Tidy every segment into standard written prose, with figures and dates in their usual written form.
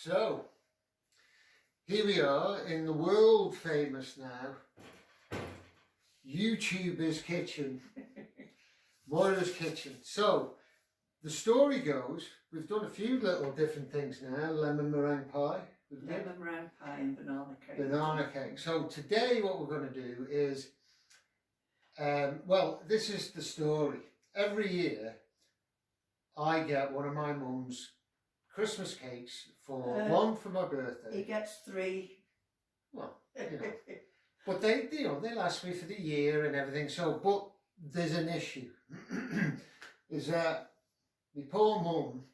So, here we are in the world famous now YouTuber's kitchen, Moira's kitchen. So, the story goes, we've done a few little different things now. Lemon meringue pie. Lemon meringue pie and banana cake. Banana cake. So today what we're going to do is, well, this is the story. Every year I get one of my mum's Christmas cakes for one for my birthday. He gets 3. Well, you know. But they last me for the year and everything. So, but there's an issue. Is that my poor mum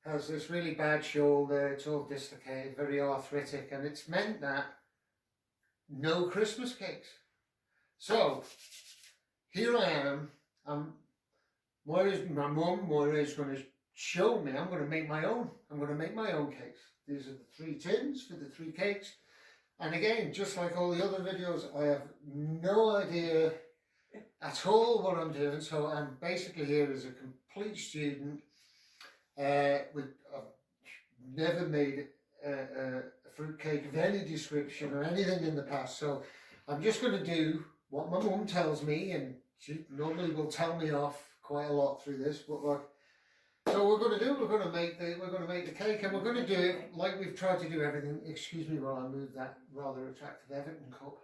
has this really bad shoulder. It's all dislocated, very arthritic, and it's meant that no Christmas cakes. So here I am. My mum Moira is going to show me. I'm going to make my own. I'm going to make my own cakes. These are the 3 tins for the 3 cakes. And again, just like all the other videos, I have no idea at all what I'm doing. So I'm basically here as a complete student. I've never made a fruit cake of any description or anything in the past. So I'm just going to do what my mum tells me, and she normally will tell me off quite a lot through this. But like, so we're going to make the cake, and we're going to do it like we've tried to do everything. Excuse me while I move that rather attractive Everton cup.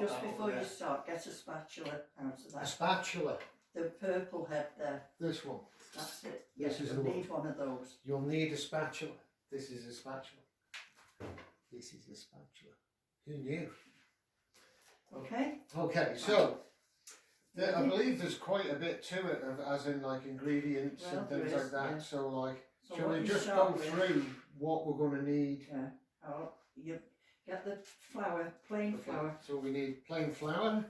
Just before you start, get a spatula out of that. A spatula. The purple head there. This one. That's it. This is you'll the need one of those. You'll need a spatula. This is a spatula. This is a spatula. Who knew? Okay. Okay, so I believe there's quite a bit to it, as in like ingredients and things like that. Yeah. So like, shall we just go through what we're going to need? Yeah. Oh, you get the flour, plain flour. So we need plain flour.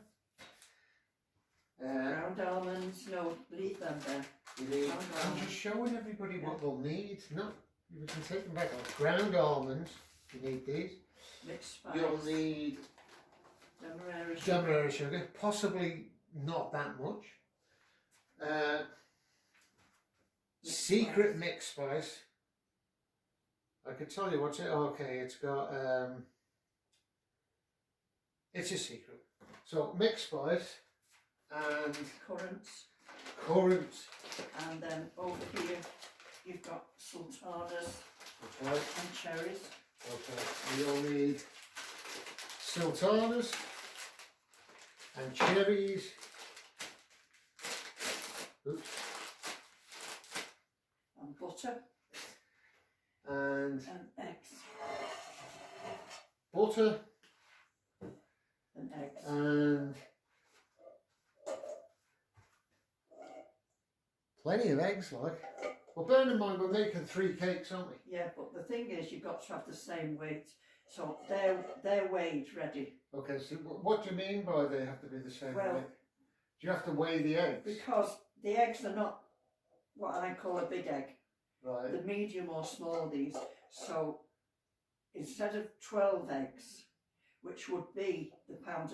Ground almonds. No, leave them there. I'm just showing everybody what they'll need. No, we can take them back off. Ground almonds. You need these. Mixed spice. You'll need demerara sugar. Possibly not that much. Secret mixed spice. I could tell you what's it. Okay, it's got. It's a secret. So mixed spice and currants. And then over here you've got sultanas and cherries. Okay, you'll need sultanas and cherries. Oops. And butter. And eggs. Butter. And eggs. And plenty of eggs, like. Well, bear in mind, we're making 3 cakes, aren't we? Yeah, but the thing is, you've got to have the same weight. So they're weighed ready. Okay, so what do you mean by they have to be the same weight? Do you have to weigh the eggs? Because the eggs are not what I call a big egg. Right. The medium or small these. So instead of 12 eggs, which would be the 1.5 pounds.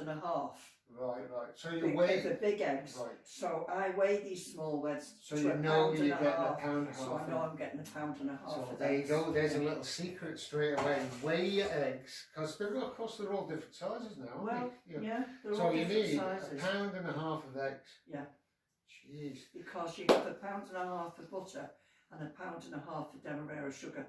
Right. So you weigh the big eggs. Right. So I weigh these small ones. So you know you're getting £1.5 pound. So I know I'm getting £1.5 pound. So there you go. There's a little secret straight away. Weigh your eggs, because they're all different sizes now. Well, yeah. So you need £1.5 pound of eggs. Yeah. Jeez. Because you have £1.5 pound of butter and £1.5 pound of demerara sugar.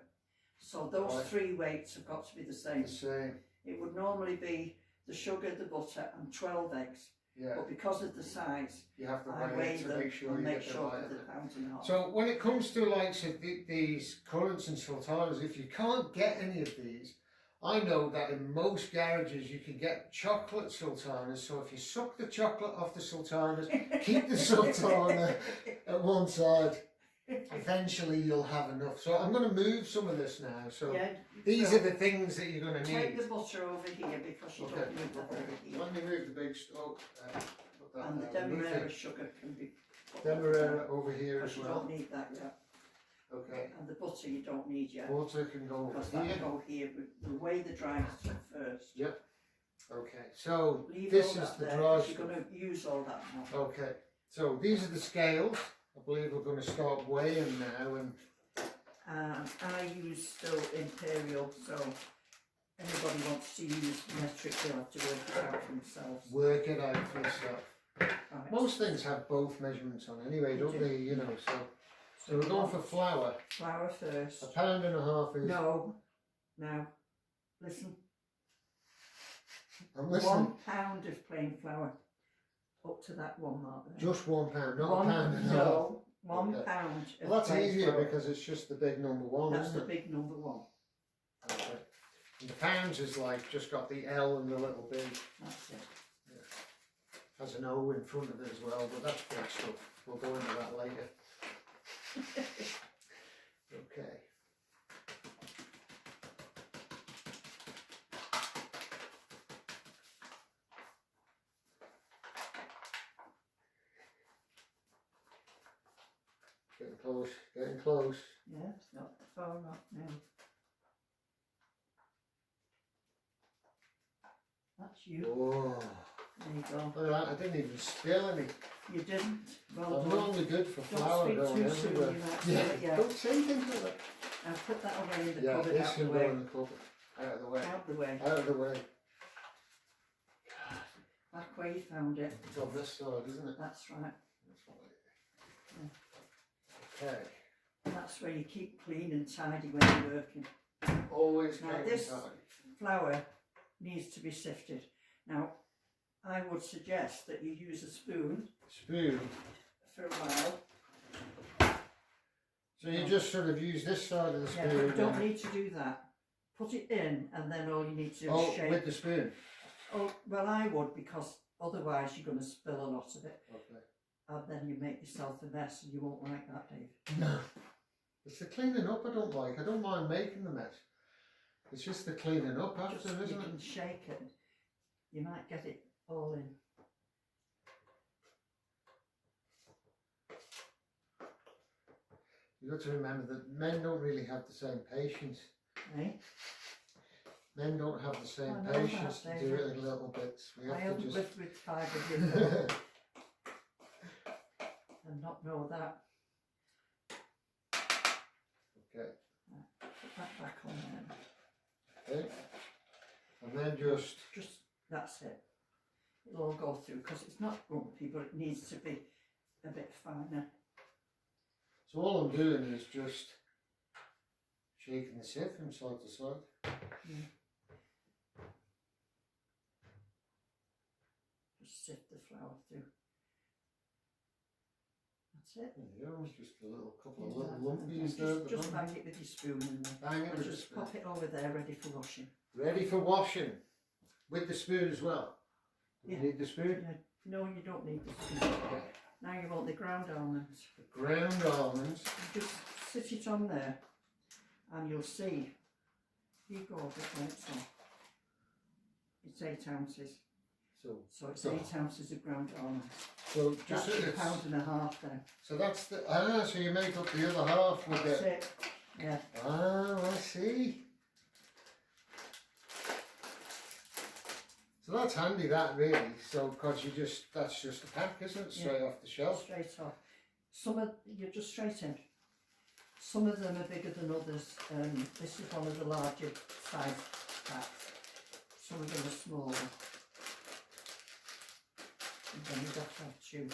So those 3 weights have got to be the same. The same. It would normally be the sugar, the butter, and 12 eggs. Yeah. But because of the size, you have to weigh to them make sure and you make get sure the that £1.5. So when it comes to like these currants and sultanas, if you can't get any of these, I know that in most garages you can get chocolate sultanas. So if you suck the chocolate off the sultanas, keep the sultana at one side, eventually you'll have enough. So I'm going to move some of this now. So these are the things that you're going to need. Take the butter over here because you don't need that over here. Let me move the big stove. And the demerara sugar can be demerara over here as well. You don't need that yet. Okay. And the butter you don't need yet. Butter can go over here. That'll go here. We'll weigh the dry stuff first. Yep. Okay. So Leave this all is that the there, dry You're stuff. going to use all that now. Okay. So these are the scales. I believe we're going to start weighing now, and I use still Imperial, so anybody wants to use metric, they'll have to work it out for themselves. Work it out for yourself. Right. Most things have both measurements on anyway, don't they? You know, so we're going for flour. Flour first. £1.5 pound is... No. Now, listen. I'm listening. 1 pound of plain flour. Up to that one mark there. Just £1, not One, £1.5. no, 1 Okay. pound of Well, that's plain easier flour. because it's just the big number one, That's isn't the it? big number one. Okay. And the pounds is like just got the L and the little B. That's it. Has an O in front of it as well, but that's big stuff. We'll go into that later. Okay. Getting close, getting close. Yeah, it's not far off now. That's you. Oh, There you go. look at that, I didn't even spill any. You didn't. Well I'm done. normally good for Don't flour speak going too soon, everywhere. you might say it, yeah. Don't say things like that. Now put that away in the Yeah, cupboard, this out can the go way. in the cupboard. Out of the way. Out the way. Out of the way. Back where you found it. It's on this side, isn't it? That's right. Okay. And that's where you keep clean and tidy when you're working. Always Now keep this tidy. flour needs to be sifted. Now, I would suggest that you use a spoon Spoon. for a while. So you just sort of use this side of the Yeah, spoon. but you don't and- need to do that. Put it in and then all you need to do Oh, is shake. with the spoon. Oh, well I would, because otherwise you're going to spill a lot of it. Okay. And then you make yourself a mess and you won't like that, Dave. No. It's the cleaning up I don't like. I don't mind making the mess. It's just the cleaning up after, Just, you isn't it? can shake it. You might get it all in. You've got to remember that men don't really have the same patience. Eh? Men don't have the same I know that, patience to do David. it in little bits. We I have haven't to just... lived with 5 of you before and not know that. Okay. Put that back on there. Okay. And then just... That's it. It'll all go through because it's not grumpy, but it needs to be a bit finer. So all I'm doing is just shaking the sieve from side to side. Yeah. Just sift the flour through. That's it. There you go, just a little couple of Yeah, little and lumpies there. at the just bottom. bang it with your spoon and then Bang it and with the just spoon. pop it over there ready for washing. Ready for washing. With the spoon as well. You Yeah. need the spoon? Yeah. No, you don't need the spoon. Okay. Now you want the ground almonds. The ground almonds. You just sit it on there and you'll see. You go over it when it's on. It's 8 ounces. So it's 8 ounces of ground almonds. So That's just a £1.50 then. so that's the so you make up the other half with That's it. it. Yeah. Ah, I see. So that's handy, that really. So because that's just a pack, isn't it? Straight off the shelf. Straight off. Some of you're just straight in. Some of them are bigger than others. This is one of the larger size packs. Some of them are smaller. And then you've got to have 2.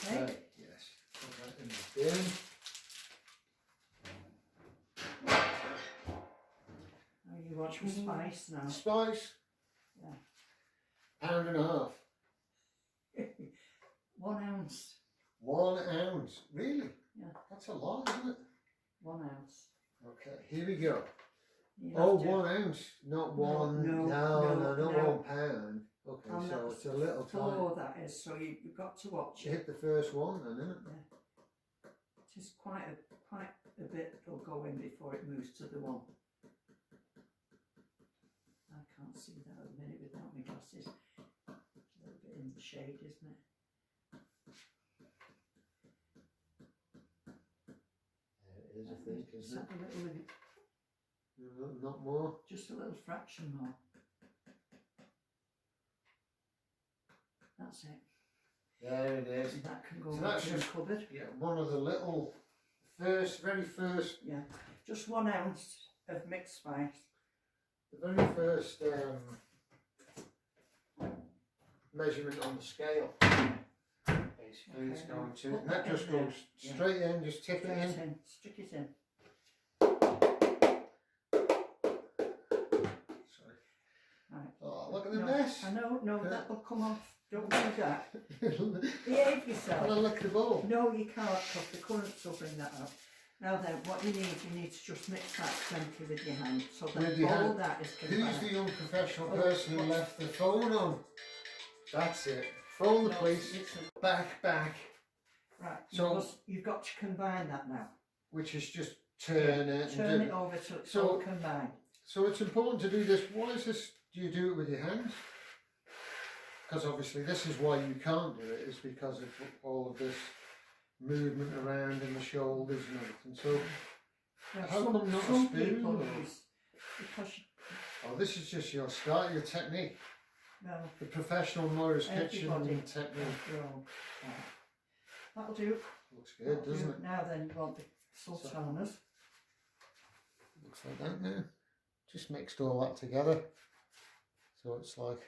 Okay. Right, yes. Put that in the bin. Now you want your spice now. Spice. Yeah. £1.5. 1 ounce. 1 ounce. Really? Yeah. That's a lot, isn't it? 1 ounce. Okay, here we go. You Oh, have to- 1 ounce, not one. no, not no. 1 pound. Okay, And so that's it's a little tiny. 4 that is, so you've got to watch it. Hit the first one, then, isn't it? It is quite a bit will go in before it moves to the one. I can't see that at the minute without my glasses. A little bit in the shade, isn't it? It is, I think, Just isn't it? have a little bit, No, not more. just a little fraction more. That's it. There it is. And that can go So into that's the just- cupboard. Yeah, one of the little very first, Yeah, just 1 ounce of mixed spice. the very first measurement on the scale. Basically, it's going to, and that just goes straight in, just tip it in. Stick it in. Sorry. Right. Oh, look at the mess. I know, no, that will come off. Don't do that. Behave yourself. Can I lick the bowl? No, you can't, because the currents will bring that up. Now then, what you need to just mix that gently with your hand, so that all that is combined. Who's the unprofessional person who left the phone on? That's it. Phone the police. Back. Right, So you've got to combine that now. which is just turn it. Turn it over till it's all combined. So it's important to do this. Why is this? Do you do it with your hands? Because obviously this is why you can't do it, is because of all of this movement around in the shoulders and everything. So how come not a spoon? Because Oh, this is just your start, your technique. No. The professional Moira's kitchen technique. Right. That'll do. Looks good, doesn't it? Now then, you want the sultanas. Looks like that now. Just mixed all that together. So it's like,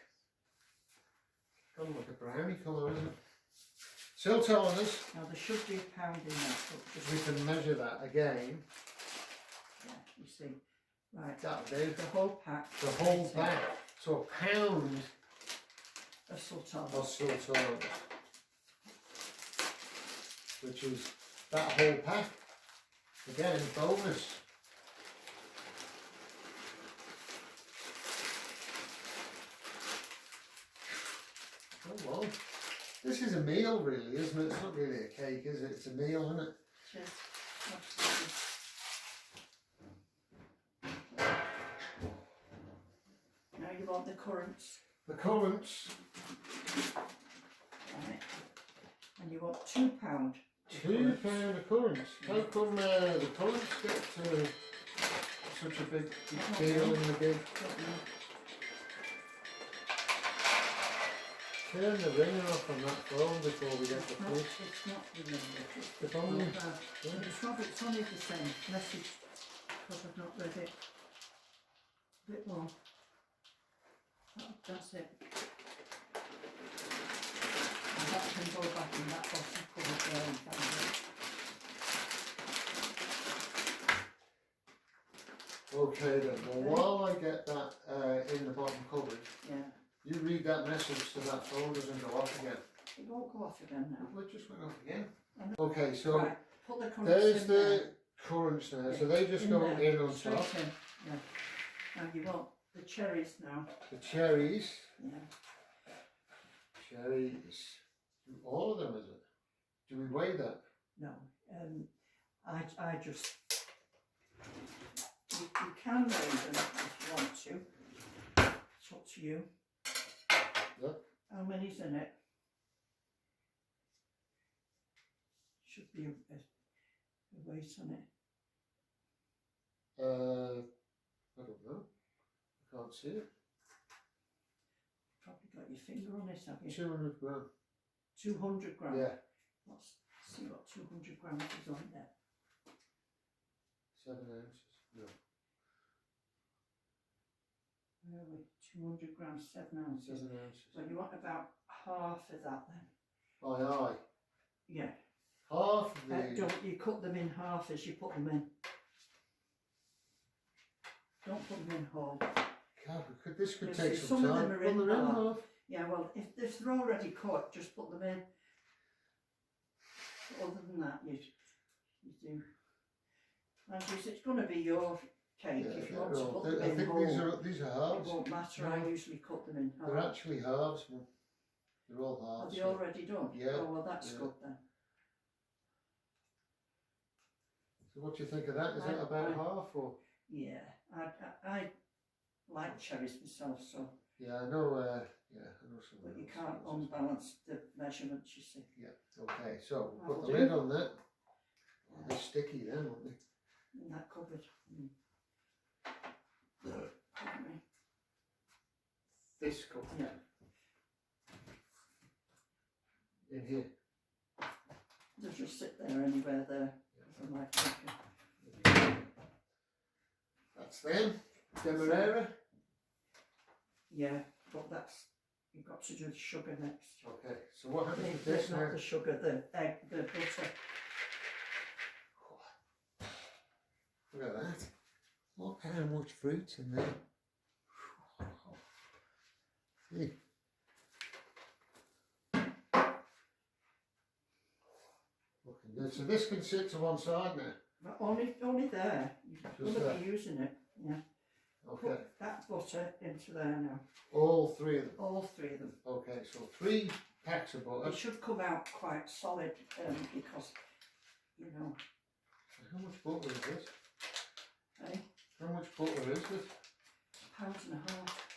kind of like a brownie colour, isn't it? Sultanas. Now there should be a pound in that. But We can measure that again. Yeah, you see. Right. That'll do. The whole pack. The whole pack. So a pound of sultanas. of sultanas. Which is that whole pack. Again, bonus. Oh well. This is a meal really, isn't it? It's not really a cake, is it? It's a meal, isn't it? Yes, absolutely. Now you want the currants. The currants. Right. And you want £2. £2 of currants. How come the currants get such a big deal in the big? Turn the ringer off on that phone before we get the fish. It's not the ringer. The phone? It's only the same message because I've not read it. A bit more. That's it. And that can go back in that bottom cupboard there and find it. Okay then, well while I get that in the bottom cupboard, yeah. You read that message so that phone doesn't go off again. It won't go off again now. Well, it just went off again. Okay, so right. Put the currants there's in the there. currants now, Yeah. so they just go there. in on Straight top. in. Yeah. Now you want the cherries now. The cherries. Yeah. Cherries. All of them, is it? Do we weigh that? No. I just you can weigh them if you want to. It's up to you. Look. How many's in it? Should be a weight on it. I don't know. I can't see it. Probably got your finger on it, have you? 200 grams. 200 grams. Yeah. Let's see what 200 grams is on there. 7 ounces. No. Where are we? 200 grams, 7 ounces. 7 ounces. Well, you want about half of that then. Aye. Yeah. Half of the... Don't you cut them in half as you put them in. Don't put them in whole. God, this could Yes, take some some time. of them are in Well, they're in half. half. Yeah, well, if they're already cut, just put them in. But other than that, you do. And it's going to be your cake. Yeah, If you want to put them I in think whole, these are it halves. won't matter. I usually cut them in half. They're actually halves, man. They're all Are halves. they already done? Yeah. Oh, well, that's good then. So what do you think of that? Is that about half or? Yeah, I like cherries myself, so. Yeah, I know. I know some. But you can't unbalance the measurements, you see. Yeah. Okay. So we'll put That'll the do. lid on that. Oh, they're sticky then, won't they? In that cupboard. Pardon me. This cup. Yeah. In here. They'll just sit there anywhere there. Yeah. them like chicken. That's them. Demerara. Yeah, but that's, you've got to do the sugar next. Okay, so what happens with this now? Not the sugar, the egg, the butter. Look at that. Look how much fruit's in there. See? Looking good. So this can sit to one side now? But only there. You're going to be using it. Yeah. Okay. Put that butter into there now. All three of them? All three of them. Okay, so 3 packs of butter. It should come out quite solid because, you know. How much butter is this? Eh? How much butter is this? £1.5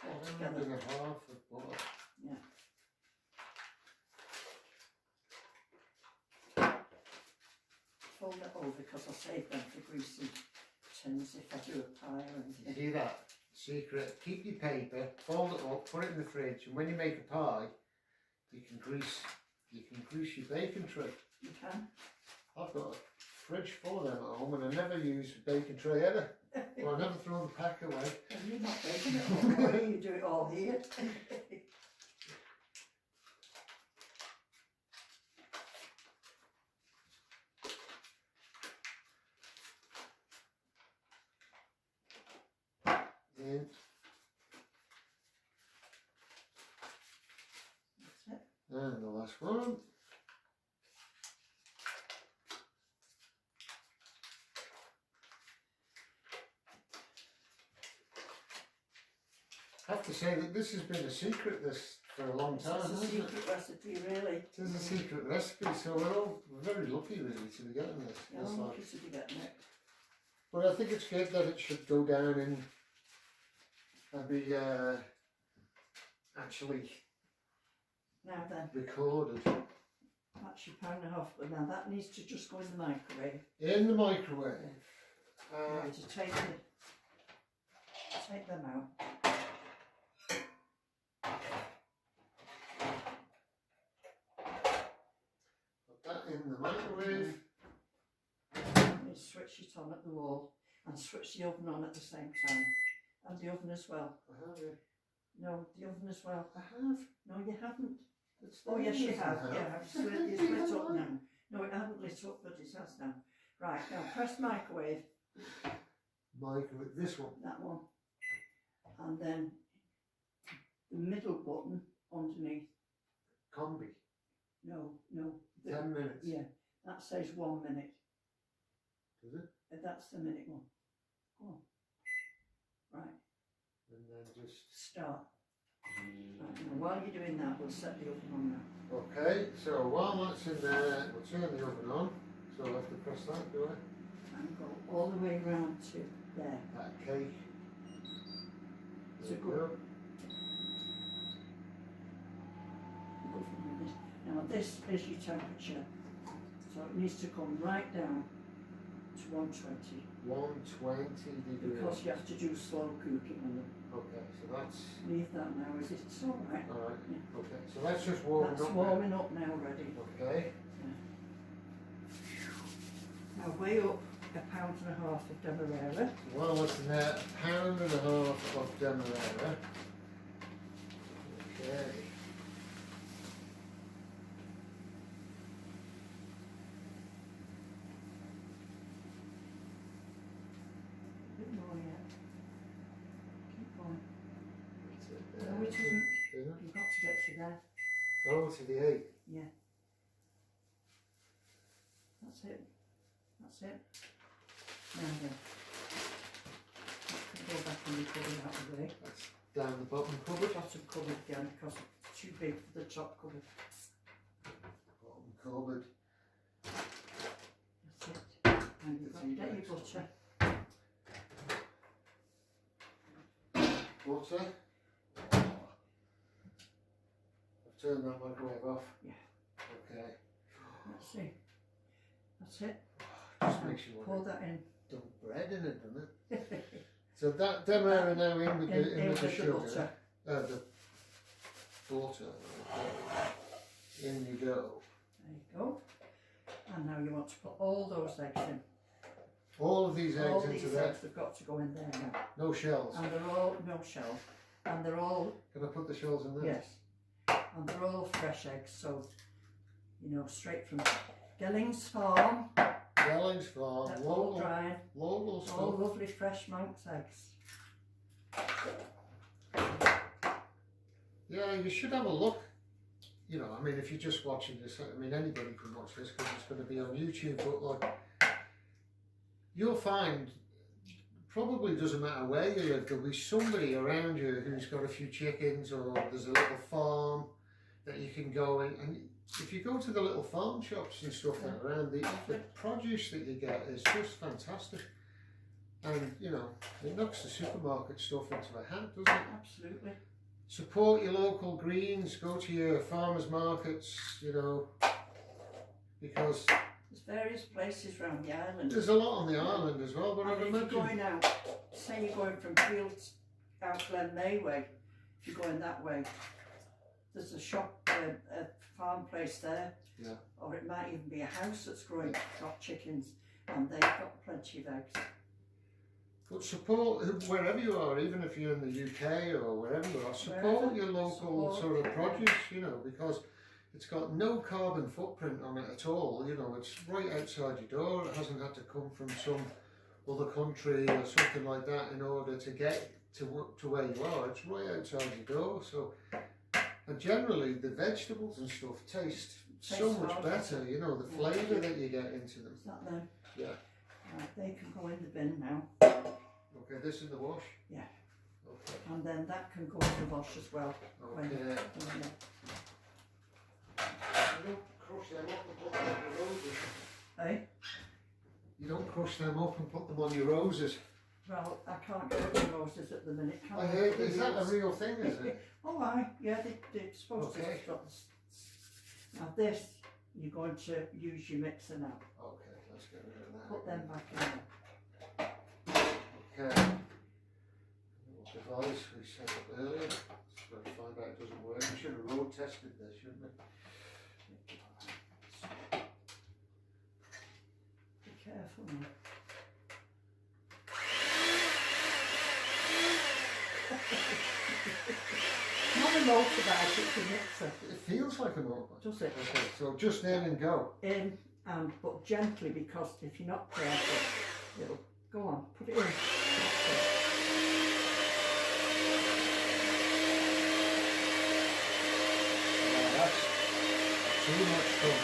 altogether. £1.5 of butter. Yeah. Fold it over because I save them for greasy tins if I do a pie or anything. See that? Secret. Keep your paper, fold it up, put it in the fridge, and when you make a pie, you can grease your baking tray. You can. I've got a fridge full of them at home and I never use a baking tray ever. Well, I never throw the pack away. And you're not baking it all, you do it all here. In. That's it. And the last one. I have to say that this has been a secret for a long time, It's a hasn't it? secret recipe, really. It is a secret recipe, so we're very lucky really to be getting this. Yeah, I'm lucky to be getting it. But I think it's good that it should go down and be actually Now then, recorded. that's your £1.5, but now that needs to just go in the microwave. In the microwave. Right, to take them out. Put that in the microwave. And switch it on at the wall and switch the oven on at the same time. And the oven as well. I have it. No, the oven as well. I have. No, you haven't. It's Oh yes, you there, have. isn't it? Yeah, it's lit up now. No, it hasn't lit up, but it has now. Right, now press microwave. Microwave, this one. That one. And then the middle button underneath. Combi. No. 10 minutes. Yeah, that says 1 minute. Does it? That's the minute one. Go on. Right, And then just... start. Right, now while you're doing that, we'll set the oven on now. Okay, so while that's in there, we'll turn the oven on. So I'll have to press that, do I? And go all the way round to there. That cake. It's a There we good. go. Go from this. Now this is your temperature. So it needs to come right down to 120. 120 degrees. Because you have to do slow cooking on them. Okay, so that's... Leave that now, is it? It's all right. Alright, Yeah. okay, so that's just warming That's up warming up now, ready. now. Okay. Now weigh up £1.5 of demerara. While that's in there, £1.5 of demerara. Okay. A bit more yet. Keep going. That's it No, there. it isn't. Isn't it? You've got to get to there. Oh, to the 8. Yeah. That's it. That's it. Now then. Go back and put it out of the way. That's down the bottom cupboard. Bottom cupboard again because it's too big for the top cupboard. Bottom cupboard. That's it. And you've got to get your butter. Butter. I've turned that microwave off. Yeah. Okay. Let's see. That's it. Just makes you Pour want that in. to dump bread in it, doesn't it? So that demerara now in with the sugar. Butter. The butter. Okay. In you go. There you go. And now you want to put all those eggs in. All of these eggs All into these there. eggs have got to go in there now. No shells. And they're all, no shells. And they're all... Can I put the shells in there? Yes. And they're all fresh eggs, so, you know, straight from Gellings Farm. Gellings Farm, All drying. local stuff. All lovely fresh Manx eggs. Yeah, you should have a look. You know, I mean, if you're just watching this, I mean, anybody can watch this because it's going to be on YouTube, but like, you'll find, probably doesn't matter where you live, there'll be somebody around you who's got a few chickens, or there's a little farm that you can go in. And if you go to the little farm shops and stuff that are around, the produce that you get is just fantastic. And, you know, it knocks the supermarket stuff into a hat, doesn't it? Absolutely. Support your local greens, go to your farmers markets, you know, because There's various places around the island. there's a lot on the island as well, but And I'd if you're imagine... going out, say you're going from Fields out Glen May way, if you're going that way, there's a shop, a farm place there. Yeah. Or it might even be a house that's growing, got chickens, and they've got plenty of eggs. But support, wherever you are, even if you're in the UK or wherever you are, support your local sort of produce, you know, because it's got no carbon footprint on it at all, you know, it's right outside your door, it hasn't had to come from some other country or something like that in order to get to where you are, it's right outside your door, so, and generally the vegetables and stuff taste so much better, you know, the flavour that you get into them. Is that them? Yeah. Right, they can go in the bin now. Okay, this is the wash? Yeah. Okay. And then that can go in the wash as well. Okay. You don't crush them up and put them on your roses. Eh? You don't crush them up and put them on your roses. Well, I can't get the roses at the minute, can I? I heard, is that a real thing, is it? Oh, aye, yeah, they're supposed to stop. Now this, you're going to use your mixer now. Okay, let's get rid of that. Put them back in there. Okay. Little device we set up earlier. Let's find out it doesn't work. We should have road tested this, shouldn't we? Be careful now. Not a motorbike, it's a mixer. It feels like a motorbike. Does it? Okay, so just in and go. In and but gently, because if you're not careful, it'll go on. Put it in. That's too much fun.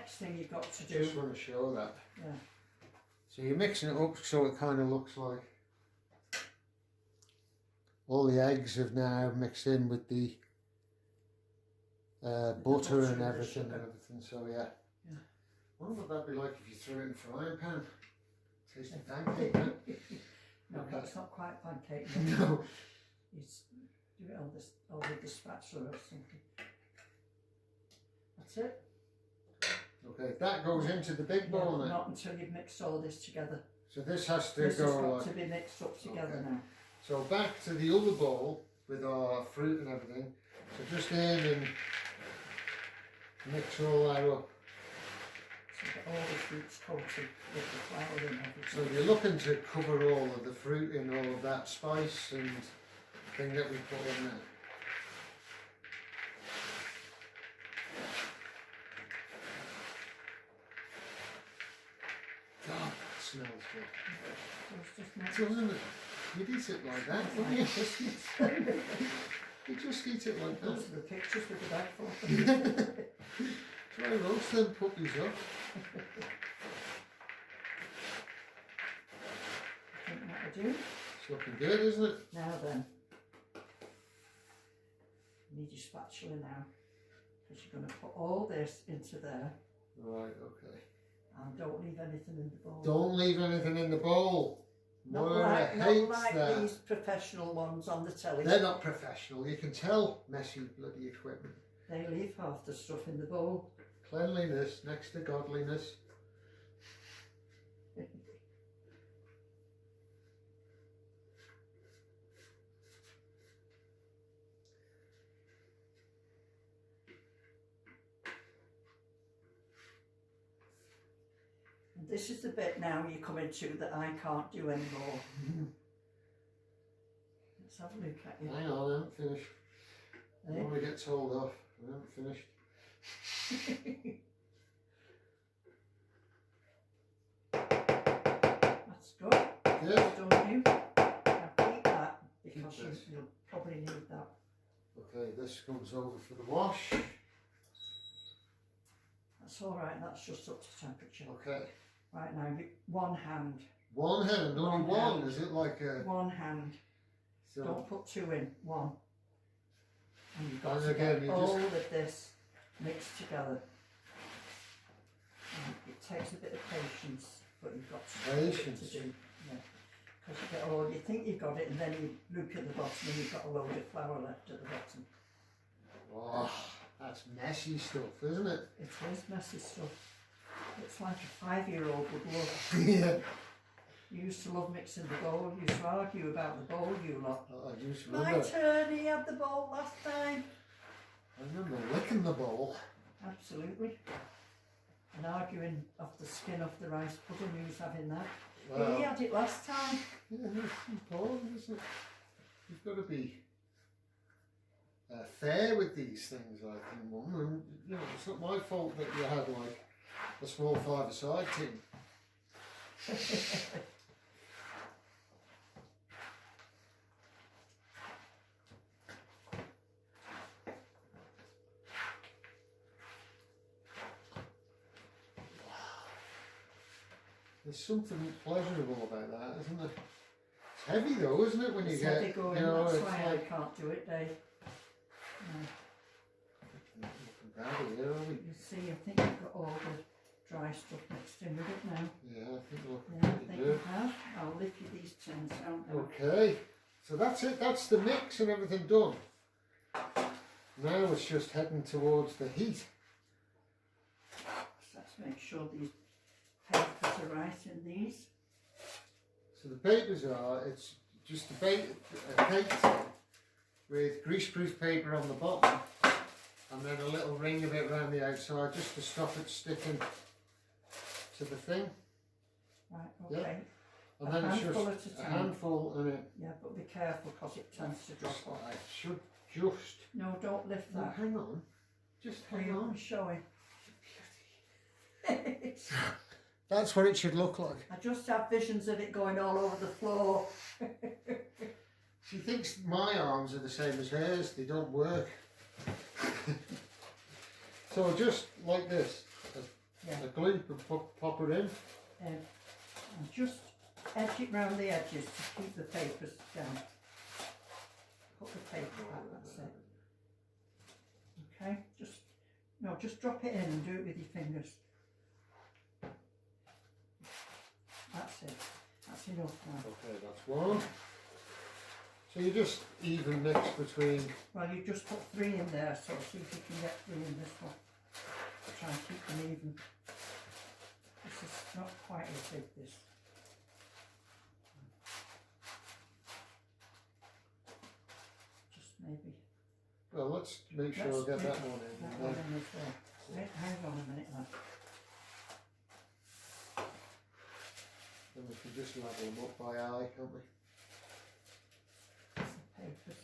Thing you've got to do. Just want to show that. Yeah. So you're mixing it up so it kind of looks like all the eggs have now mixed in with the butter and everything So yeah. Yeah. What would that be like if you threw it in a frying pan? Taste of pancake, huh? No, that's not quite pancake. No. It's do it on with the spatula or something. That's it. Okay, that goes into the big bowl now. Not until you've mixed all this together. So this has to This go has got like... to be mixed up together now. So back to the other bowl with our fruit and everything. So just in and mix all that up. So that all the fruit's coated with the flour and everything. So you're looking to cover all of the fruit in all of that spice and thing that we put in there. God, smells good. It's just nice. Doesn't it? You'd eat it like that, It's wouldn't like you? Christmas. You just eat it like Go that. to the pictures with the bag full. Try roast them puppies up. I think that'll do. It's looking good, isn't it? Now then, you need your spatula now, because you're going to put all this into there, Right, okay. and don't leave anything in the bowl. Don't leave anything in the bowl. Moira Not hates like that. these professional ones on the telly. They're not professional. You can tell messy bloody equipment. They leave half the stuff in the bowl. Cleanliness next to godliness. And this is the bit now you're coming to that I can't do anymore. Let's have a look at you. Hang on, I haven't finished. I Eh? don't want to get told off. I haven't finished. That's good. Good. Done you. Now keep that because Keep this. you'll probably need that. Okay, this comes over for the wash. That's all right. That's just up to temperature. Okay. Right now, one hand. One hand, only One one. hand. Is it like a... One hand. So, Don't put two in. One. And you've got And to again, get you all just- of this mixed together. And it takes a bit of patience, but you've got to Patience. to do. Yeah. Because you get all, you think you've got it, and then you look at the bottom and you've got a load of flour left at the bottom. oh, that's messy stuff, isn't it? It is messy stuff. It's like a 5-year-old would love. Yeah. You used to love mixing the bowl. You used to argue about the bowl, you lot. I used to My remember, turn, he had the bowl last time. I remember licking the bowl. Absolutely. And arguing off the skin off the rice pudding, who's having that. Well, He had it last time. yeah, it's important, isn't it? You've got to be fair with these things, I think, Mum. And, you know, it's not my fault that you had like a small five-a-side tin. There's something pleasurable about that, isn't there? It's heavy though, isn't it, when you It's get, heavy going, you know, that's it's why like... I can't do it, Dave. No. Looking bad here, are we? You see, I think you've got all the dry stuff mixed in with it now. Yeah, I think we're looking Yeah, I pretty think good. you have. I'll lift you these tins out now. Okay, so that's it, that's the mix and everything done. Now it's just heading towards the heat. So let's make sure these papers are right in these. So the papers are, it's just a cake tin with greaseproof paper on the bottom and then a little ring of it around the outside just to stop it sticking to the thing. Right, Yeah. okay. And A then it's handful just at a a time. handful and it Yeah, but be careful because it tends to drop just, off. I should just, No, don't lift no, that. hang on, just hang I'm on. showing. That's what it should look like. I just have visions of it going all over the floor. She thinks my arms are the same as hers, they don't work. So just like this, Yeah. a gloop and pop it in. And just edge it round the edges to keep the papers down. Put the paper back, that's it. Okay, just drop it in and do it with your fingers. That's it. That's enough now. Okay, that's one. So you just even mix between, Well, you just put 3 in there, so see if you can get 3 in this one. Try and keep them even. This is not quite as big, this. Just maybe. well, let's make sure Let's I get make that one in. that and one then- in as well. Wait, hang on a minute now. Then we can just level them up by eye, can't we? The papers.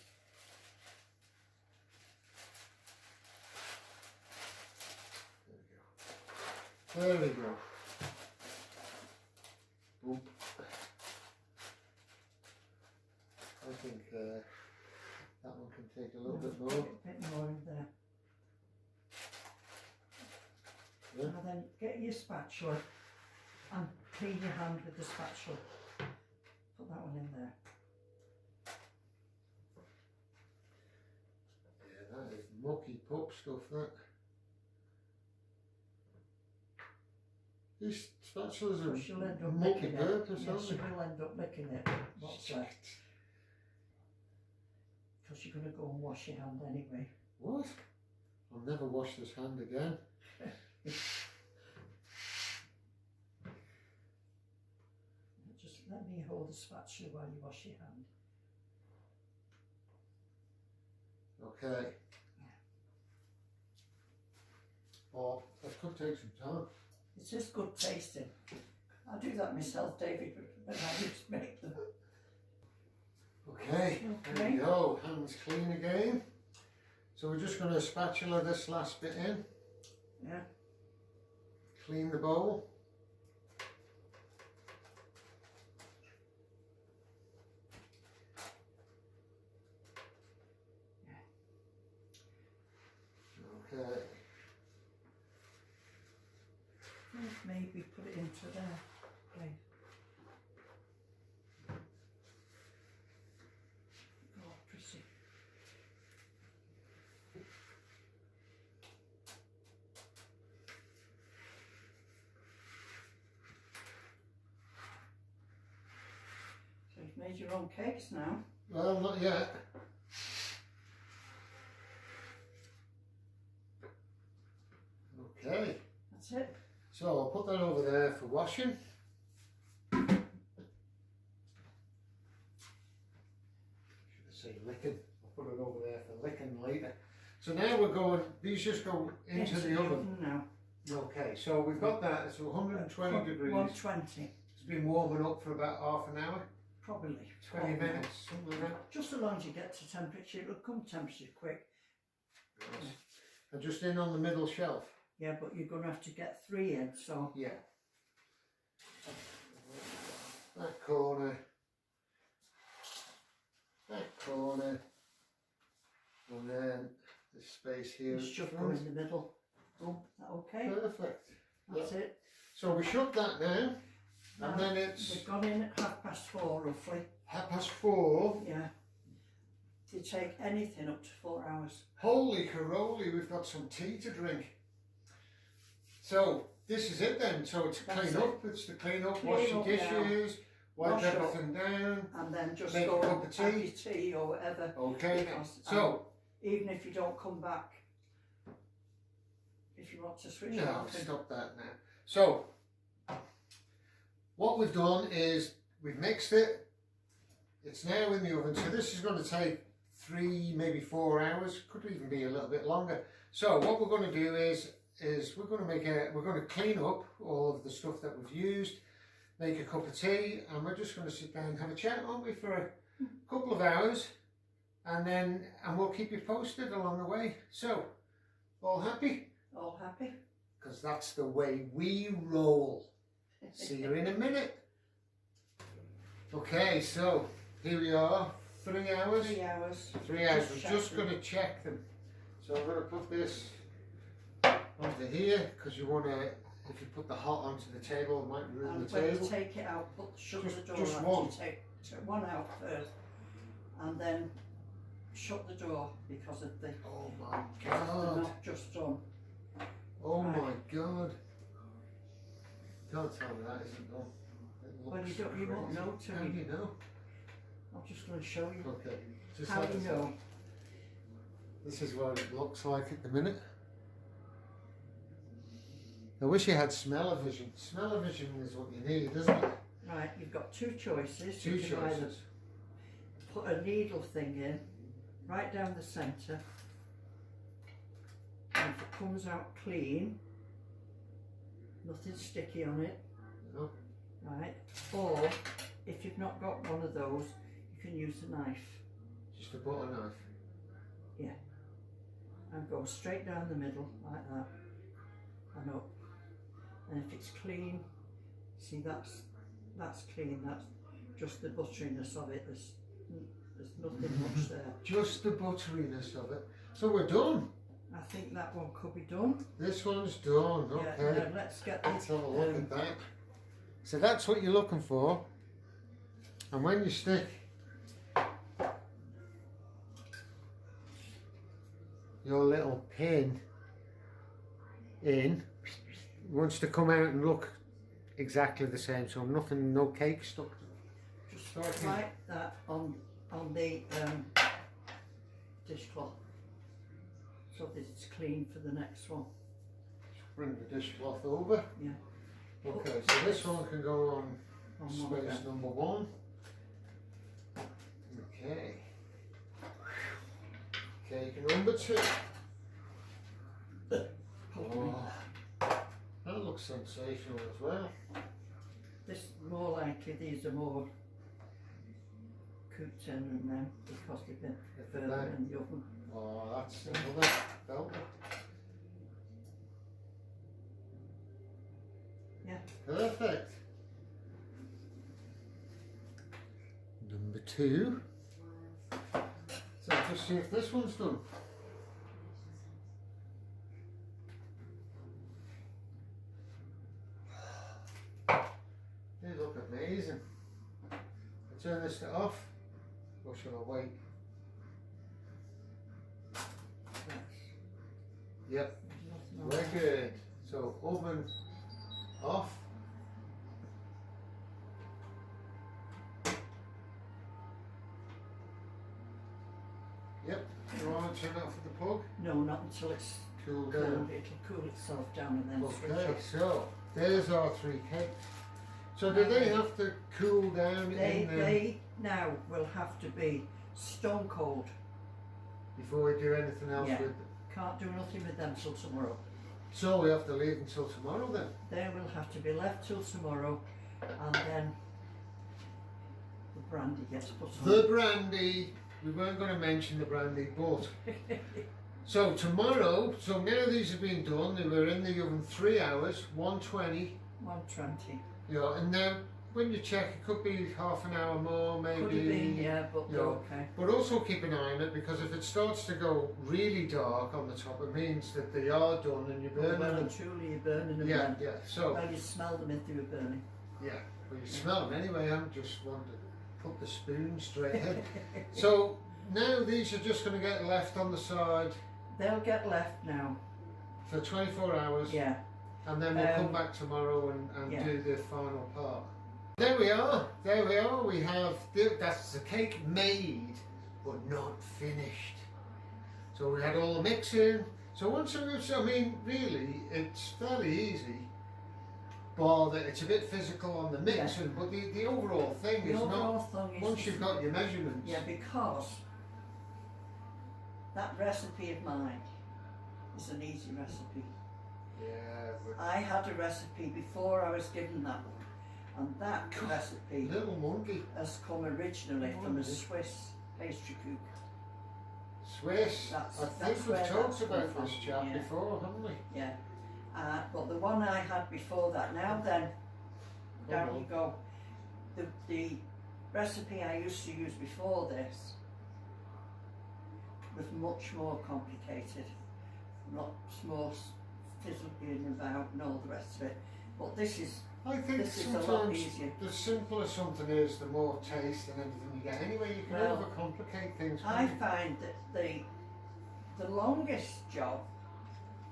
There we go. think that one can take a little bit A more. bit more in there. Yeah. Now then, get your spatula and clean your hand with the spatula. Put that one in there. Yeah, that is mucky pup stuff, that. These spatulas So she'll end are up mucky licking it. purpose, Yes, aren't she they? will end up licking it. What's left? Because you're going to go and wash your hand anyway. What? I'll never wash this hand again. Just let me hold the spatula while you wash your hand. Okay. Oh, that could take some time. It's just good tasting. I do that myself, David, when I used to make them. Okay, there we go. Hands clean again. So we're just going to spatula this last bit in. Yeah. Clean the bowl. Okay. Maybe put it into there. Okay. Oh, pretty. So you've made your own cakes now. Well, not yet. Okay. That's it. So I'll put that over there for washing. Should I say licking? I'll put it over there for licking later. So now we're going, these just go into the oven now. Okay, so we've got that, it's 120 degrees. 120. It's been warming up for about half an hour, Probably. 20 minutes, something like that. Just as long as you get to temperature, it'll come temperature quick. Yes. And just in on the middle shelf. Yeah, but you're going to have to get 3 in, so. Yeah. That corner. That corner. And then this space here. It's just go in the middle. Oh, Is that okay? perfect. That's it. So we shut that now. And then it's We've gone in at 4:30 roughly. 4:30. Yeah. They take anything up to 4 hours. Holy caroli, we've got some tea to drink. So this is it then. So it's That's clean it. up. It's to clean up, Clean wash the up dishes, wipe Wash up. everything down. And then just Make a go cup and of have tea. your tea or whatever. Okay. Because, So even if you don't come back, if you want to switch it no, off. stop that now. So what we've done is we've mixed it. It's now in the oven. So this is going to take 3, maybe 4 hours. Could even be a little bit longer. So what we're going to do is we're going to clean up all of the stuff that we've used, make a cup of tea, and we're just going to sit down and have a chat, aren't we, for a couple of hours, and we'll keep you posted along the way. So, all happy? All happy? Because that's the way we roll. See you in a minute. Okay, so here we are, 3 hours. 3 hours. 3 hours. Just We're check just them. going to check them. So I'm going to put this onto here because you want to, if you put the hot onto the table, it might ruin And the when table. you take it out, shut Just- the door just after one. you take one out first, and then shut the door because of the Oh my they're god. not just done. Oh Right. my god. Can't tell me that isn't done. It Well, looks you won't crazy. know till How do you- you know? I'm just going to show you Okay. Just how like you this. know. This is what it looks like at the minute. I wish you had smell-o-vision. Smell-o-vision is what you need, isn't it? Right, you've got 2 choices. Two You can either choices. put a needle thing in, right down the centre, and if it comes out clean, nothing sticky on it, No. right? Or if you've not got one of those, you can use a knife Just a butter knife. and go straight down the middle like that and up. And if it's clean, see that's clean. That's just the butteriness of it has there's nothing much there. Just the butteriness of it. So we're done. I think that one could be done. This one's done. Okay. Yeah, now let's get Let's this. have a look at that. So that's what you're looking for. And when you stick your little pin in, it wants to come out and look exactly the same. So nothing, no cake stuck to it. Just Okay. like that on the dishcloth, so that it's clean for the next one. Bring the dishcloth over. Yeah. Okay, so this one can go on On one space of them. number 1. Okay. Cake number 2. Oh, that looks sensational as well. This more likely these are more cooked in than them because they've been further in the oven. Oh, that's another belter. Yeah. Perfect. Number 2. So just see if this one's done. They look amazing. I turn this off, or shall I wait? Yep, we're good. So oven off. Yep, you want to turn that off for the plug? No, not until it's Cool cooled. down. It'll cool itself down and then switch Okay, off. so there's our 3 cakes. So do they have to cool down in the, They now will have to be stone cold. before we do anything else Yeah. with them? Can't do nothing with them till tomorrow. So we have to leave until tomorrow then? They will have to be left till tomorrow, and then the brandy gets put on. The brandy, we weren't going to mention the brandy, but so tomorrow, so now these have been done, they were in the oven 3 hours, 120, 120. you know, and now when you check, it could be half an hour more, maybe. Could have been, yeah, but you they're know, okay. But also keep an eye on it, because if it starts to go really dark on the top, it means that they are done and you're burning Well them. and truly you're burning them Yeah, then. yeah, so, Well, you smell them if they were burning. yeah, well you smell them anyway, I just wanted to put the spoon straight in. So now these are just going to get left on the side They'll get left now. for 24 hours, Yeah. and then we'll come back tomorrow and yeah. do the final part. There we are, we have, that's the cake made, but not finished. So we had all the mixing, so once I mean, really, it's fairly easy, bar that it's a bit physical on the mixing, but the overall thing The is overall not, thing is once you've got your measurements. Yeah, because that recipe of mine is an easy recipe. Yeah, but I had a recipe before I was given that one, and that recipe little monkey. has come originally from a Swiss pastry cook. Swiss, That's I think we've where talked that's about come this from, chap yeah. before, haven't we? Yeah. But the one I had before that, now then, down Oh, you go. The recipe I used to use before this was much more complicated, lots more fizzling about and all the rest of it. But this is I think This is a lot sometimes easier. the simpler something is, the more taste and everything you get. Anyway, you can Well, overcomplicate things. I can't you? find that the longest job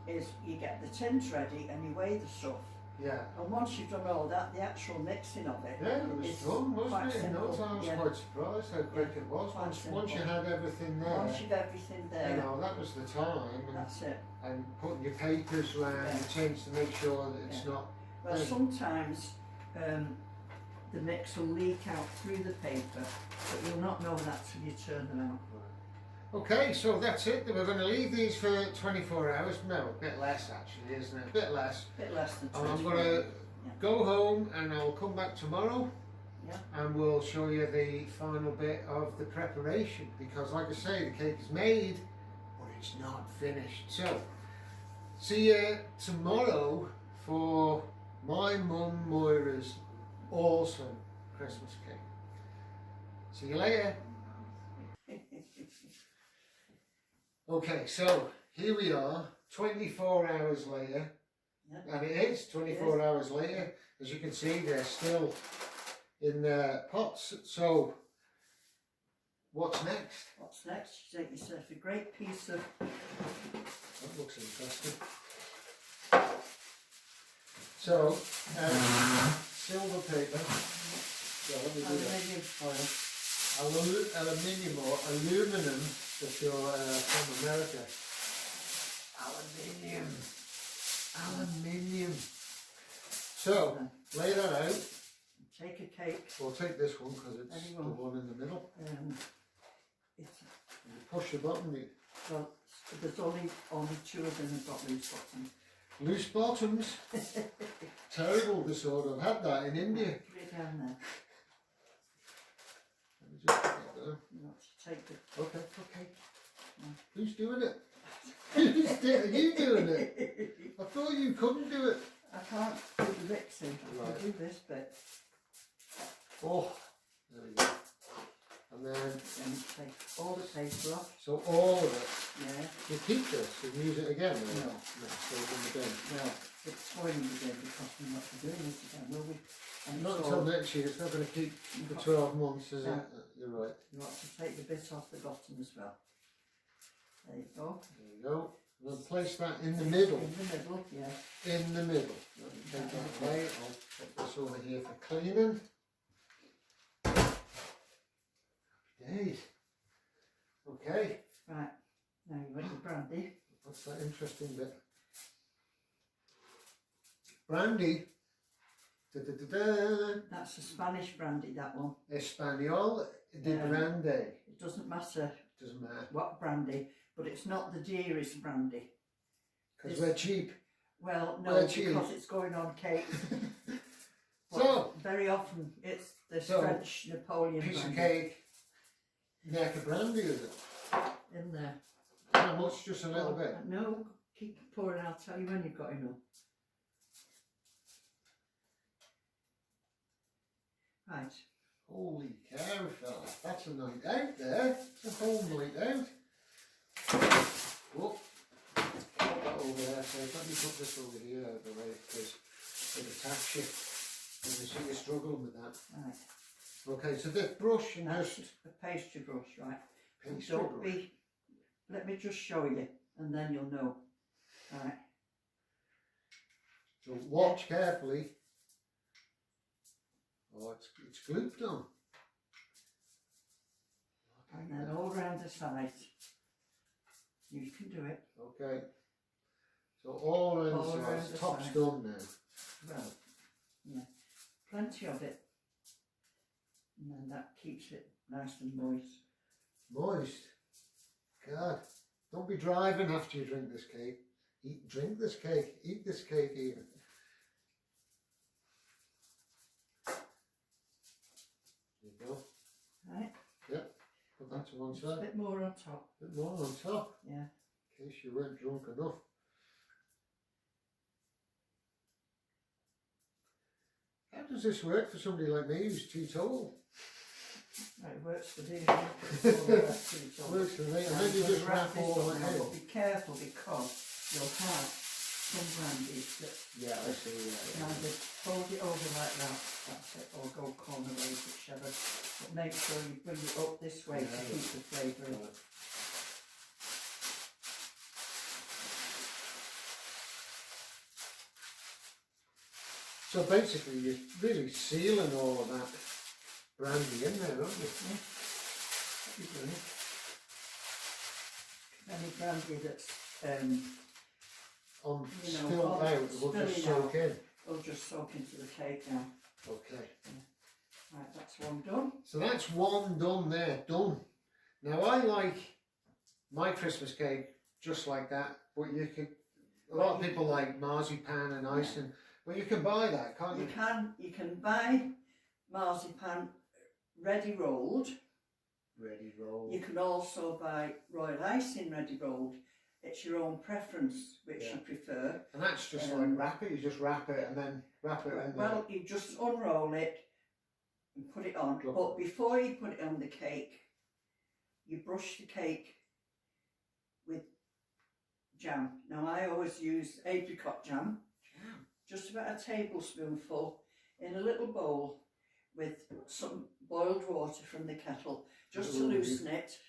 is you get the tins ready and you weigh the stuff. Yeah. And once you've done all that, the actual mixing of it. Yeah, it was It's done, wasn't quite it? In no simple, time, I was yeah. quite surprised how quick it was. Quite Once you simple. had everything there, Once you've everything you there, know, that was the time. that's it. And putting your papers around Yeah. the tins to make sure that it's Yeah. not. Well, Yeah. sometimes the mix will leak out through the paper, but you'll not know that till you turn them out. Okay, so that's it. We're going to leave these for 24 hours. No, a bit less actually, isn't it? A bit less. A bit less than And 20. I'm going to Yeah. go home and I'll come back tomorrow. Yeah. And we'll show you the final bit of the preparation, because like I say, the cake is made but it's not finished. So see you tomorrow for my mum Moira's awesome Christmas cake. See you later. Okay, so here we are, 24 hours later, and it is 24 hours later. As you can see, they're still in their pots. So, what's next? What's next? You take yourself a great piece of... That looks interesting. So, silver paper. So let me do aluminium foil. Aluminium or aluminum if you're from America. Aluminium. So, lay that out. Take a cake. We'll take this one because it's the one in the middle. You push the button. Well, there's only 2 of them have got loose bottoms. Loose bottoms? Terrible disorder. I've had that in India. Put it down there. Let me just put that there. You want to take the... Okay. Who's doing it? Are you doing it? I thought you couldn't do it. I can't do the mixing. I can do this bit. Oh, there we go. And then take all the paper off. So all of it. Yeah. You keep this and use it again? No. So it's in the bin. Well, it's throwing it again because we're not doing this again, will we? And Not until next year. It's not going to keep for 12 months, is it? You're right. You want to take the bit off the bottom as well. There you go. There you go. And then place that in the middle. In the middle, yeah. In the middle. Take that away. I'll put this over here for cleaning. Happy days. Okay. Right. Now you want your brandy. What's that interesting bit? Brandy. Da-da-da-da. That's a Spanish brandy, that one. Espanol de brandy. It doesn't matter. Doesn't matter. What brandy, but it's not the dearest brandy. Because we're cheap. Well, no, we're cheap. because it's going on cake. So very often it's the French Napoleon piece brandy. of cake, neck of brandy, is it? In there. How much? Just a little bit? No, keep pouring. I'll tell you when you've got enough. Right. Holy cow, fella. That's a night out there. It's a whole night out. Whoop. Put that over there. So let me put this over here out of the way because it attacks you. And you see you're struggling with that. Right. Okay, so this brush and That's just a pastry brush, right? pastry Don't brush. be. Let me just show you, and then you'll know. Right. So watch carefully. Oh, it's glooped on. And then all around the sides. You can do it. Okay. So all around All the around sides. the Top's sides. done now. Well, yeah. Plenty of it. And then that keeps it nice and moist. Moist. God. Don't be driving after you drink this cake. Drink this cake. Eat this cake even. There you go. Right. Yep. Put that to one Just a side. bit more on top. A bit more on top. Yeah. In case you weren't drunk enough. How does this work for somebody like me who's teetotal? Right, it works for these. Works for me. And then you just wrap all the way in. Be careful because you'll have some brandies that Yeah, I see. Yeah. either fold it over like that, that's it, or go cornerways, whichever. But make sure you bring it up this way to keep the flavour in. Right. So basically you're really sealing all of that brandy in there, aren't you? Yeah. That'd be brilliant. Any brandy that's you know, Spilled out, will just spilling soak in. will just soak into the cake now. Okay. Right, that's one done. So that's one done there, done. Now I like my Christmas cake just like that, but you can, a lot of people like marzipan and icing, but you can buy that, can't you? You can buy marzipan ready rolled. Ready roll. You can also buy royal icing ready rolled. It's your own preference which you prefer. And that's just like wrap it, you just wrap it and then wrap it in Well, you just unroll it and put it on. Look. But before you put it on the cake, you brush the cake with jam. Now I always use apricot jam, just about a tablespoonful in a little bowl with some boiled water from the kettle, just to loosen it,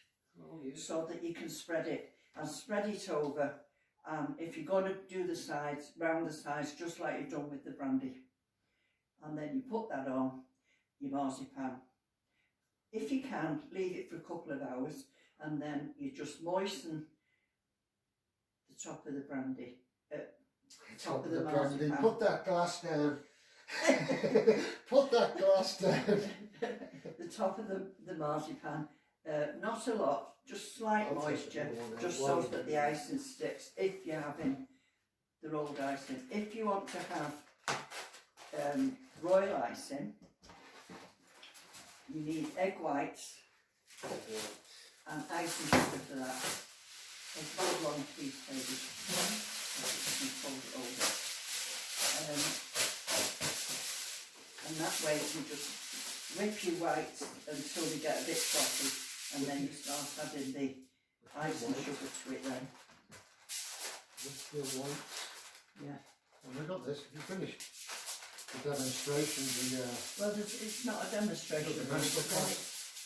so that you can spread it, and spread it over. If you're going to do the sides, round the sides, just like you've done with the brandy, and then you put that on your marzipan. If you can, leave it for a couple of hours, and then you just moisten the top of the brandy, top of the marzipan. Put that glass down. Put that glass down. The top of the marzipan, not a lot, just slight moisture, just so that the icing sticks, if you're having the rolled icing. If you want to have royal icing, you need egg whites and icing sugar for that. It's about a long piece, maybe. You can fold it over. And that way you just whip your whites until they get a bit frothy, and then you start adding the icing sugar to it then. Whip your whites. Yeah. And I got this. Have you finished the demonstration? Well, it's not a demonstration.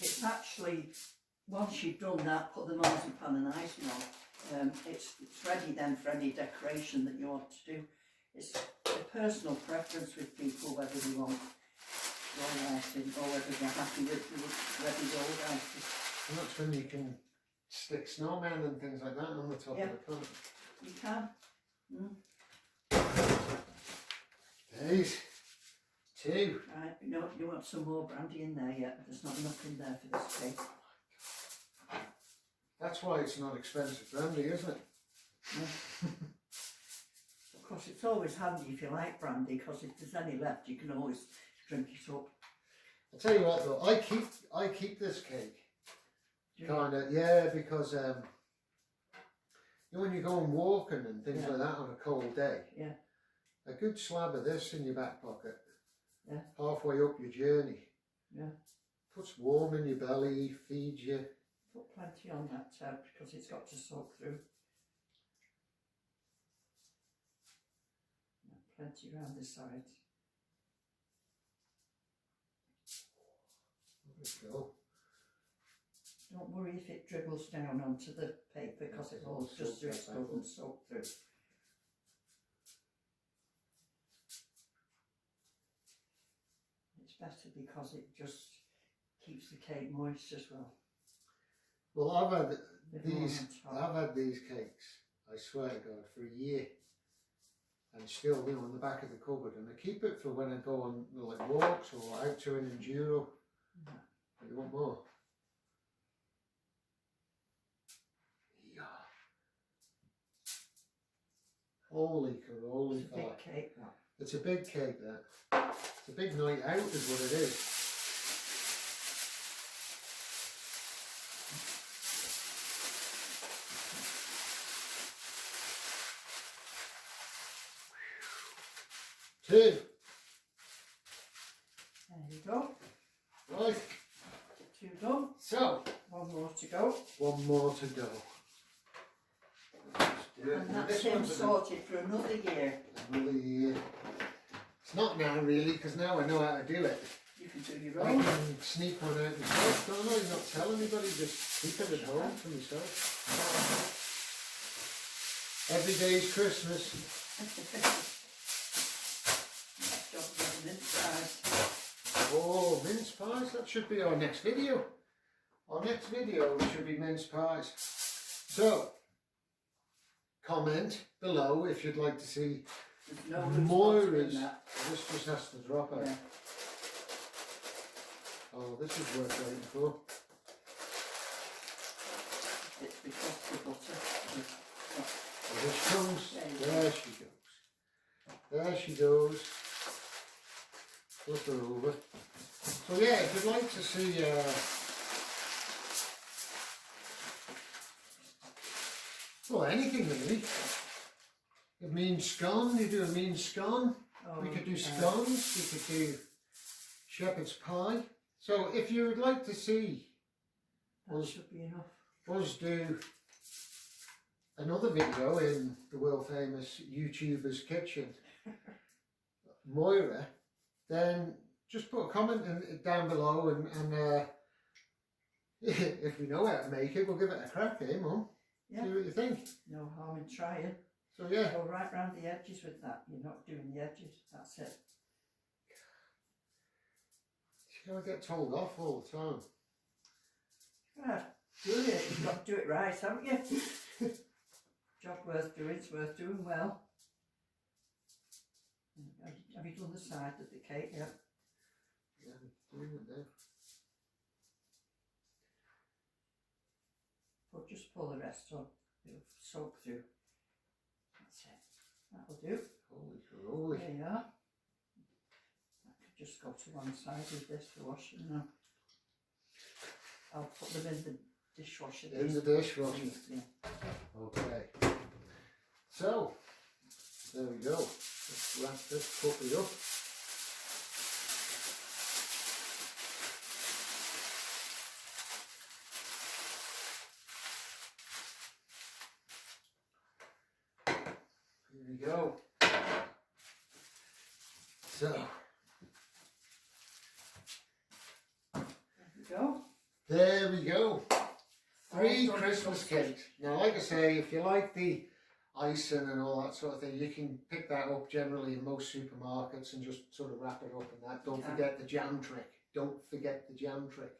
It's actually, once you've done that, put the marzipan and icing on, it's ready then for any decoration that you want to do. It's a personal preference with people whether they want roll icing or whether they're happy with the ready rolled icing. And that's when you can stick snowmen and things like that on the top of the pan. You can. Days. 2. Right, you want some more brandy in there yet? There's not enough in there for this cake. That's why it's not expensive brandy, isn't it? Yeah. Of course, it's always handy if you like brandy, because if there's any left, you can always drink it up. I'll tell you what though, I keep this cake. Kinda, yeah, because you know, when you're going walking and things like that on a cold day, a good slab of this in your back pocket, halfway up your journey, puts warm in your belly, feeds you. Put plenty on that tab because it's got to soak through. Plenty around the sides. There we go. Don't worry if it dribbles down onto the paper, because it will just go and soak through. It's better because it just keeps the cake moist as well. Well, I've had these cakes, I swear to God, for a year. And still, you know, on the back of the cupboard, and I keep it for when I go on like walks or out to an enduro. But you want more? Yeah. Holy caroli! It's a big cake, that. It's a big cake, that. It's a big night out, is what it is. Two. There you go. Right. 2 done. So, 1 more to go. 1 more to go. And that's him sorted for another year. Another year. It's not now really, because now I know how to do it. You can do your I own. can sneak one out myself. No, not tell anybody, just keep it at home for myself. Every day's Christmas. Mince pies. Oh, mince pies, that should be our next video. Our next video should be mince pies. So, comment below if you'd like to see Moira's. This just has to drop out. Yeah. Oh, this is worth waiting for. It's because the butter. Oh, here she comes. There she goes. There she goes. Flip her over. So yeah, if you'd like to see well, anything really. A mean scone, you do a mean scone. We could do scones, we could do shepherd's pie. So if you would like to see That should be enough. Us do another video in the world famous YouTuber's kitchen, Moira, then just put a comment down below and if we know how to make it, we'll give it a crack, eh, Mum? Yeah. See what you think. No harm in trying. So yeah. Go right round the edges with that. You're not doing the edges. That's it. See, I get told off all the time. Right. Do it. You've got to do it right, haven't you? Job worth doing. It's worth doing well. Have you done the side of the cake yet? Yeah, I'm doing it now. But just pull the rest up. It'll soak through. That's it. That'll do. Holy caroly. There you are. I could just go to one side with this for washing now. I'll put them in the dishwasher. In the dishwasher. Yeah. Okay. So, there we go. Let's wrap this puppy up. Here we go. So, There we go. there we go. 3 All done Christmas and dusted. cakes. Now, like I say, if you like the icing and all that sort of thing, you can pick that up generally in most supermarkets and just sort of wrap it up in that. Don't forget the jam trick. Don't forget the jam trick.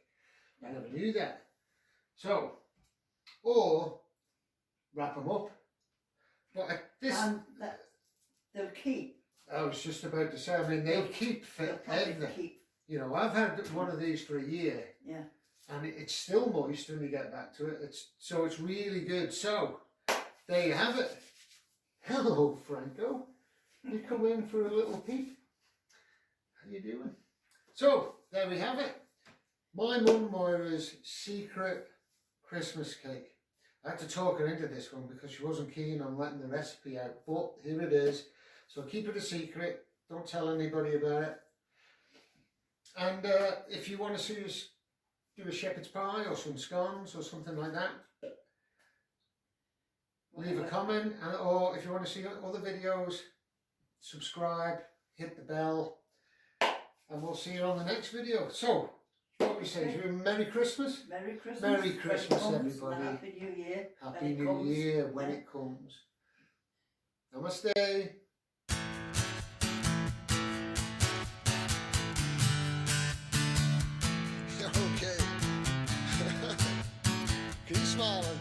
I never knew that. So, or wrap them up. But this, And they'll keep. I was just about to say, I mean, they'll keep They'll probably forever. keep. You know, I've had one of these for a year. Yeah. And it's still moist when you get back to it. So it's really good. So there you have it. Hello, Franco. You come in for a little peek. How you doing? So there we have it. My mum Moira's secret Christmas cake. I had to talk her into this one because she wasn't keen on letting the recipe out. But here it is. So keep it a secret. Don't tell anybody about it. And if you want to see us do a shepherd's pie or some scones or something like that, leave a comment, or if you want to see other videos, subscribe, hit the bell, and we'll see you on the next video. So, what we say, Merry Christmas? Merry Christmas. Merry Christmas, When it comes, everybody. and Happy New Year. Happy New Year when it comes. Namaste. Okay. Keep smiling.